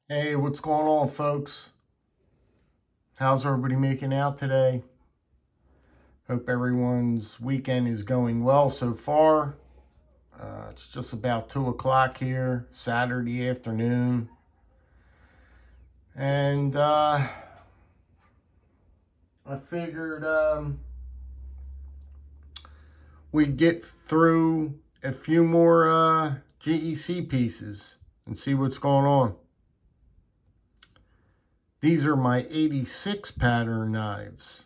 Hey, what's going on, folks? How's everybody making out today? Hope everyone's weekend is going well so far. It's just about 2 o'clock here, Saturday afternoon. And I figured we'd get through a few more GEC pieces and see what's going on. These are my 86 pattern knives.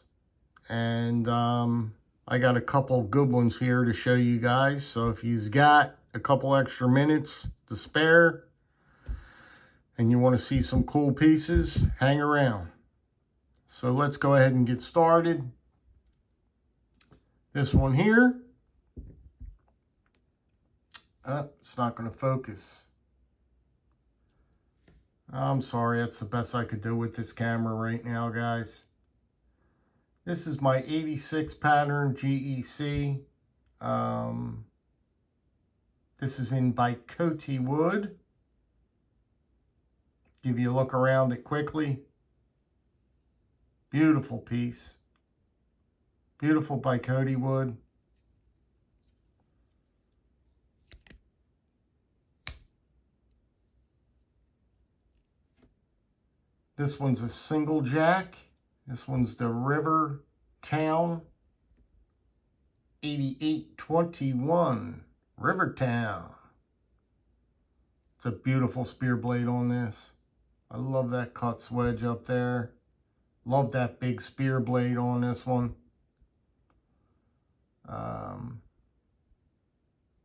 And I got a couple good ones here to show you guys. So if you've got a couple extra minutes to spare and you want to see some cool pieces, hang around. So let's go ahead and get started. This one here. It's not going to focus. I'm sorry, that's the best I could do with this camera right now, guys. This is my 86 pattern GEC. This is in bicote wood. Give you a look around it quickly. Beautiful piece. Beautiful bicote wood. This one's a single jack. This one's the Rivertown 8821 Rivertown. It's a beautiful spear blade on this. I love that cuts wedge up there. Love that big spear blade on this one.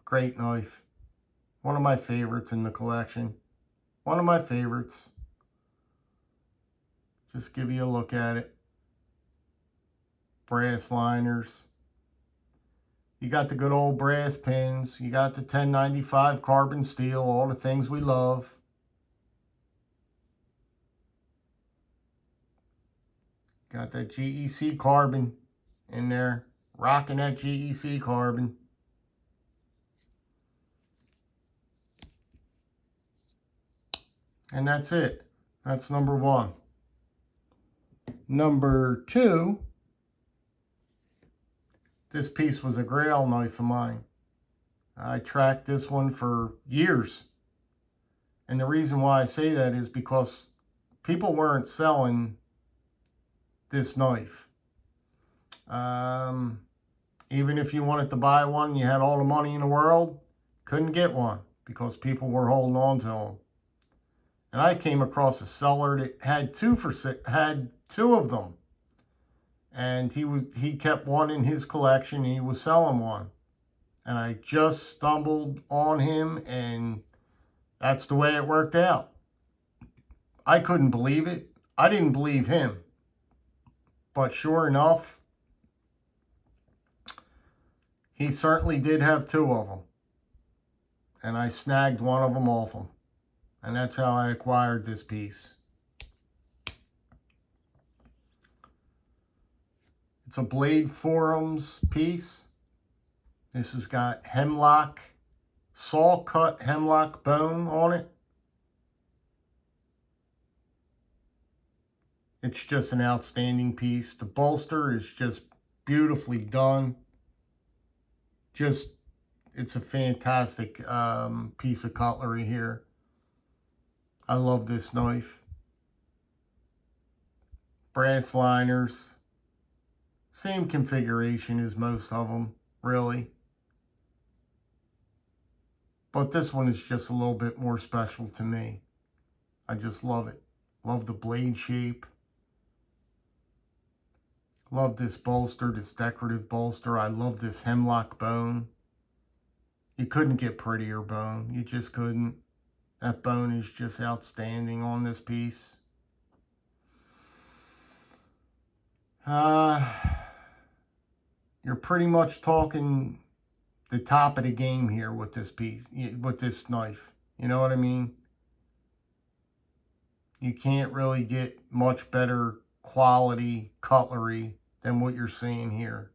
Great knife. One of my favorites in the collection. One of my favorites. Just give you a look at it. Brass liners. You got the good old brass pins. You got the 1095 carbon steel. All the things we love. Got that GEC carbon in there. Rocking that GEC carbon. And that's it. That's number one. Number two, this piece was a grail knife of mine. I tracked this one for years. And the reason why I say that is because people weren't selling this knife. Even if you wanted to buy one, you had all the money in the world, couldn't get one because people were holding on to them. And I came across a seller that had two of them, and he kept one in his collection. And he was selling one, and I just stumbled on him, and that's the way it worked out. I couldn't believe it. I didn't believe him, but sure enough, he certainly did have two of them, and I snagged one of them off him. And that's how I acquired this piece. It's a Blade Forums piece. This has got hemlock, saw cut hemlock bone on it. It's just an outstanding piece. The bolster is just beautifully done. It's a fantastic piece of cutlery here. I love this knife. Brass liners. Same configuration as most of them, really. But this one is just a little bit more special to me. I just love it. Love the blade shape. Love this bolster, this decorative bolster. I love this hemlock bone. You couldn't get prettier bone. You just couldn't. That bone is just outstanding on this piece. You're pretty much talking the top of the game here with this piece, with this knife. You know what I mean? You can't really get much better quality cutlery than what you're seeing here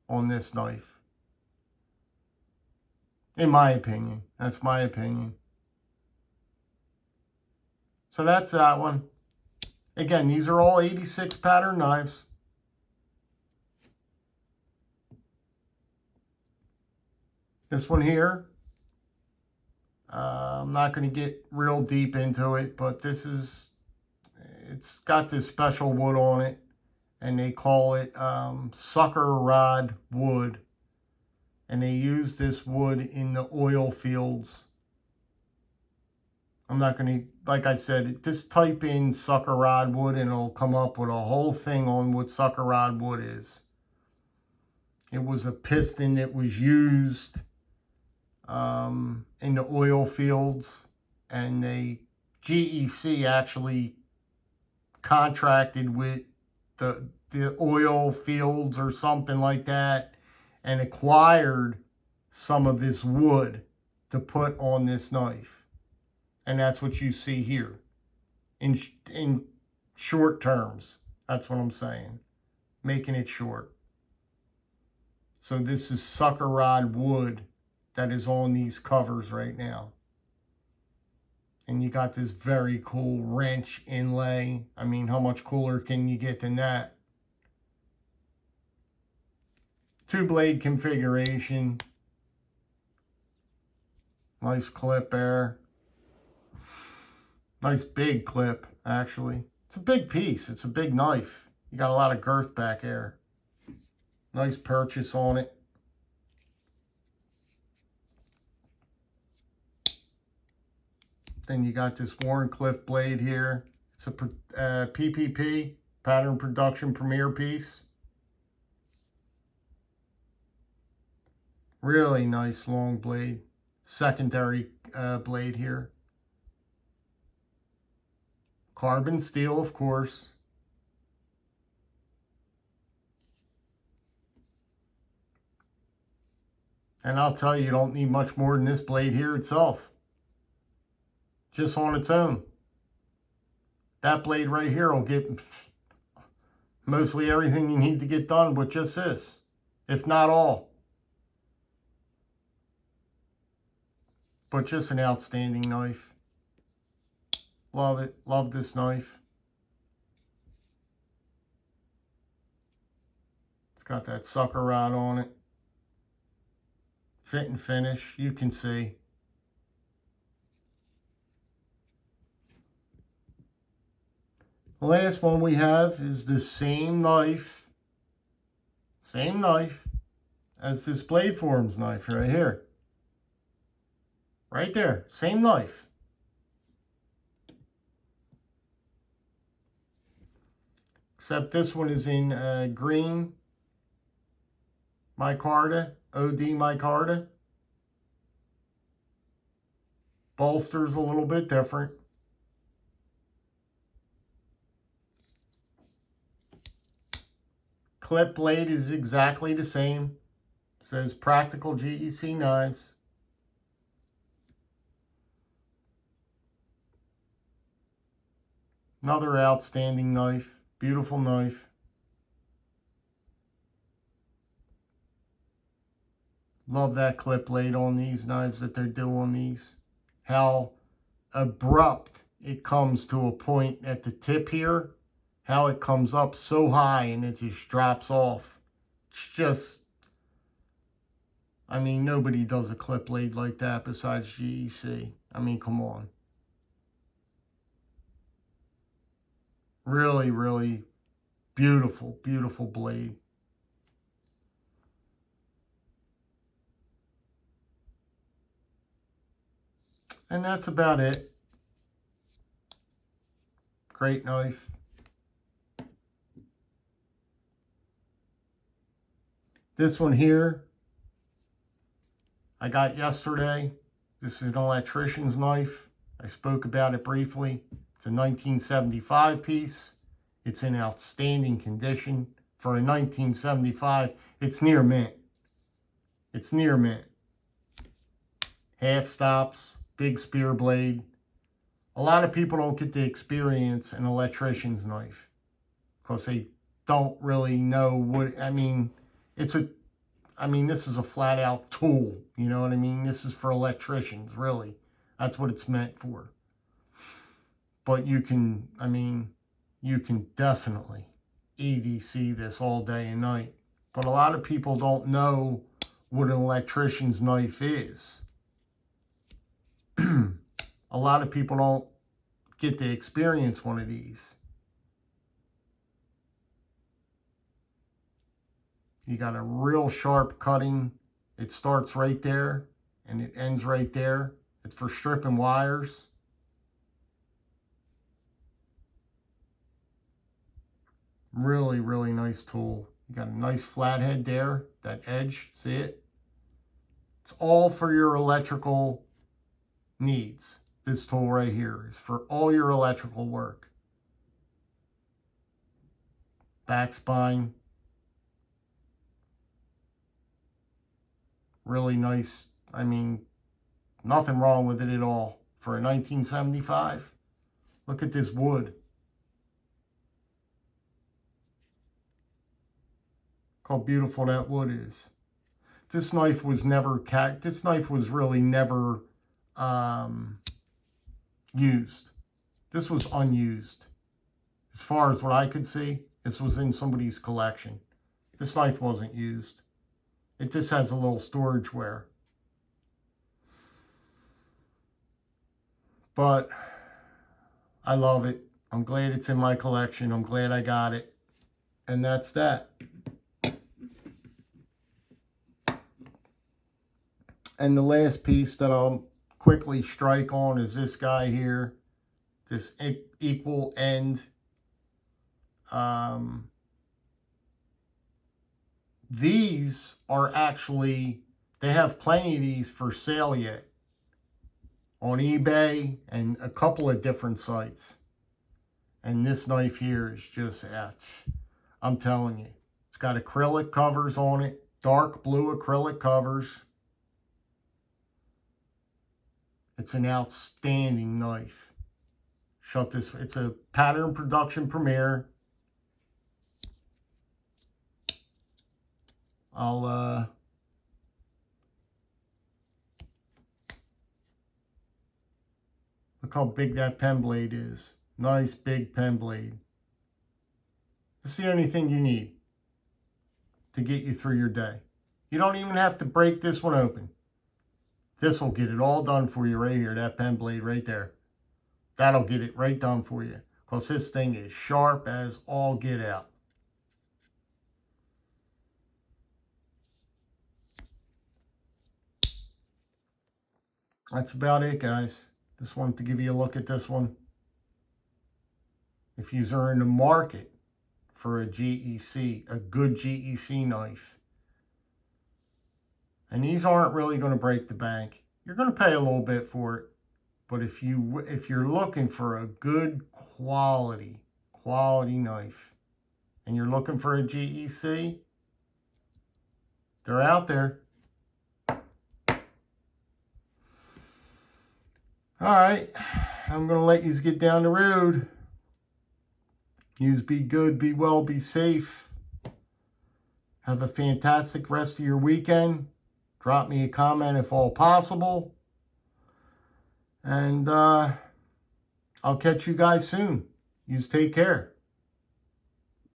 on this knife. In my opinion. That's my opinion. So that's that one. Again, these are all 86 pattern knives. This one here, I'm not going to get real deep into it, but it's got this special wood on it, and they call it sucker rod wood. And they use this wood in the oil fields. I'm not going to, like I said, just type in sucker rod wood and it'll come up with a whole thing on what sucker rod wood is. It was a piston that was used in the oil fields, and GEC actually contracted with the oil fields or something like that and acquired some of this wood to put on this knife. And that's what you see here in short terms. That's what I'm saying, making it short. So this is sucker rod wood that is on these covers right now. And you got this very cool wrench inlay. I mean, how much cooler can you get than that? 2-blade configuration. Nice clip there. Nice big clip, actually. It's a big piece. It's a big knife. You got a lot of girth back there. Nice purchase on it. Then you got this Warncliffe blade here. It's a PPP, Pattern Production Premier piece. Really nice long blade. Secondary blade here. Carbon steel, of course. And I'll tell you, you don't need much more than this blade here itself. Just on its own. That blade right here will get mostly everything you need to get done with just this, if not all. But just an outstanding knife. Love it. Love this knife. It's got that sucker rod on it. Fit and finish, you can see. The last one we have is the same knife as this Blade Forms knife right here. Right there, same knife. Except this one is in green micarta, OD micarta. Bolster's a little bit different. Clip blade is exactly the same. It says Practical GEC Knives. Another outstanding knife. Beautiful knife. Love that clip blade on these knives that they're doing these. How abrupt it comes to a point at the tip here. How it comes up so high and it just drops off. It's just, I mean, nobody does a clip blade like that besides GEC. I mean, come on. Really, really beautiful, beautiful blade. And that's about it. Great knife. This one here, I got yesterday. This is an electrician's knife. I spoke about it briefly. It's a 1975 piece. It's in outstanding condition. For a 1975, it's near mint. It's near mint. Half stops, big spear blade. A lot of people don't get to experience an electrician's knife because they don't really know what, I mean, this is a flat out tool. You know what I mean? This is for electricians, really. That's what it's meant for. But you can, I mean, you can definitely EDC this all day and night. But a lot of people don't know what an electrician's knife is. A lot of people don't get to experience one of these. You got a real sharp cutting. It starts right there and it ends right there. It's for stripping wires. Really, really nice tool. You got a nice flathead there, that edge, see it? It's all for your electrical needs. This tool right here is for all your electrical work. Back spine. Really nice. I mean, nothing wrong with it at all. For a 1975, look at this wood. Look how beautiful that wood is. This knife was never, this knife was really never used. This was unused. As far as what I could see, this was in somebody's collection. This knife wasn't used. It just has a little storage wear. But I love it. I'm glad it's in my collection. I'm glad I got it. And that's that. And the last piece that I'll quickly strike on is this guy here. This equal end. These are actually, they have plenty of these for sale yet. On eBay and a couple of different sites. And this knife here is just, I'm telling you. It's got acrylic covers on it. Dark blue acrylic covers. It's an outstanding knife. Shut this. It's a pattern production premiere. I'll look how big that pen blade is. Nice big pen blade. It's the only thing you need to get you through your day. You don't even have to break this one open. This will get it all done for you right here. That pen blade right there. That'll get it right done for you. Because this thing is sharp as all get out. That's about it, guys. Just wanted to give you a look at this one. If you're in the market for a GEC, a good GEC knife, and these aren't really going to break the bank. You're going to pay a little bit for it. But if you're looking for a good quality knife, and you're looking for a GEC, they're out there. All right, I'm going to let you get down the road. Yous be good, be well, be safe. Have a fantastic rest of your weekend. Drop me a comment if all possible. And I'll catch you guys soon. Yous take care.